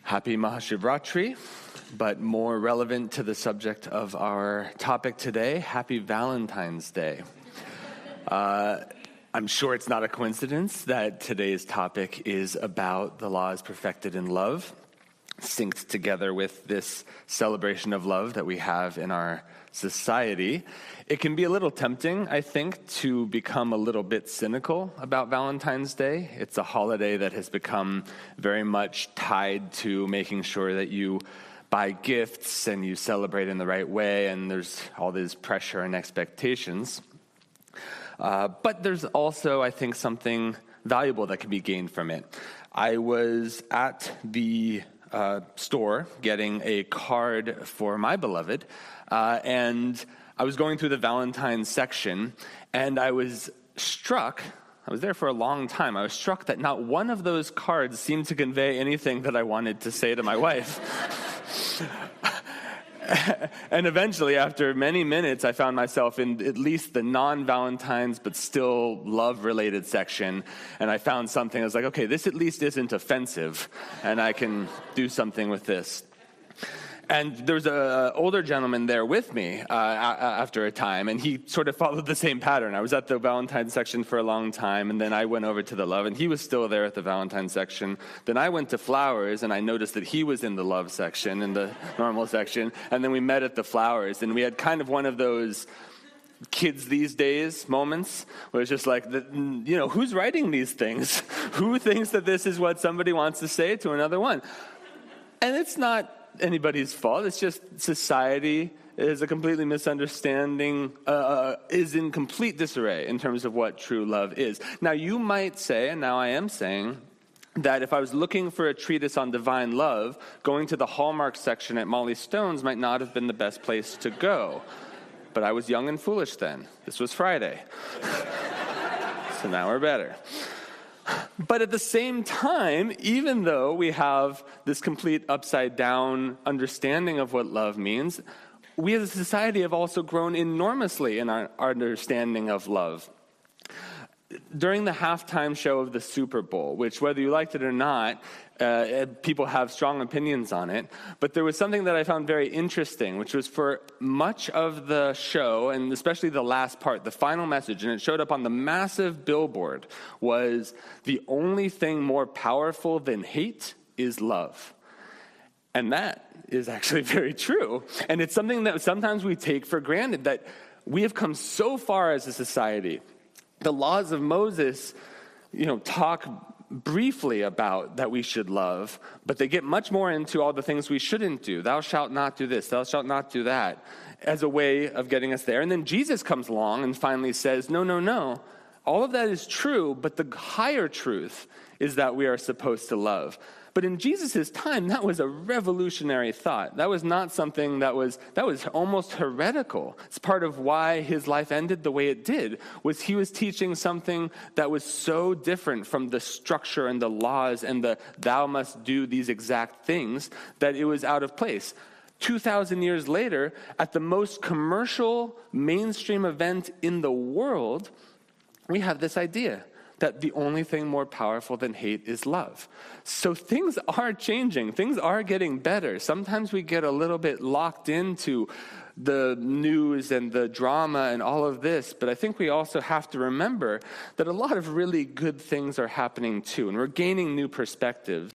Happy Mahashivratri, but more relevant to the subject of our topic today, Happy Valentine's Day. I'm sure it's not a coincidence that today's topic is about the laws perfected in love, synced together with this celebration of love that we have in our society. It can be a little tempting, I think, to become a little bit cynical about Valentine's Day. It's a holiday that has become very much tied to making sure that you buy gifts and you celebrate in the right way, and there's all this pressure and expectations. But there's also, I think, something valuable that can be gained from it. I was at the store getting a card for my beloved, and I was going through the Valentine's section, and I was struck. I was there for a long time. I was struck that not one of those cards seemed to convey anything that I wanted to say to my wife. And eventually, after many minutes, I found myself in at least the non-Valentine's but still love-related section, and I found something. I was like, okay, this at least isn't offensive, and I can do something with this. And there was an older gentleman there with me after a time, and he sort of followed the same pattern. I was at the Valentine's section for a long time, and then I went over to the love, and he was still there at the Valentine's section. Then I went to flowers, and I noticed that he was in the love section, in the normal section, and then we met at the flowers, and we had kind of one of those kids these days moments where it's just like, who's writing these things? Who thinks that this is what somebody wants to say to another one? And it's not anybody's fault. It's just society is a completely misunderstanding, is in complete disarray in terms of what true love is. Now, you might say, and now I am saying, that if I was looking for a treatise on divine love, going to the Hallmark section at Molly Stone's might not have been the best place to go. But I was young and foolish then. This was Friday. So now we're better. But at the same time, even though we have this complete upside-down understanding of what love means, we as a society have also grown enormously in our understanding of love. During the halftime show of the Super Bowl, which whether you liked it or not, people have strong opinions on it, but there was something that I found very interesting, which was for much of the show, and especially the last part, the final message, and it showed up on the massive billboard, was the only thing more powerful than hate is love. And that is actually very true. And it's something that sometimes we take for granted, that we have come so far as a society. The laws of Moses, talk briefly about that we should love, but they get much more into all the things we shouldn't do. Thou shalt not do this, thou shalt not do that, as a way of getting us there. And then Jesus comes along and finally says, no. All of that is true, but the higher truth is that we are supposed to love. But in Jesus' time, that was a revolutionary thought. That was not something that was almost heretical. It's part of why his life ended the way it did, was he was teaching something that was so different from the structure and the laws and the thou must do these exact things that it was out of place. 2,000 years later, at the most commercial mainstream event in the world, we have this idea that the only thing more powerful than hate is love. So things are changing. Things are getting better. Sometimes we get a little bit locked into the news and the drama and all of this, but I think we also have to remember that a lot of really good things are happening too, and we're gaining new perspectives.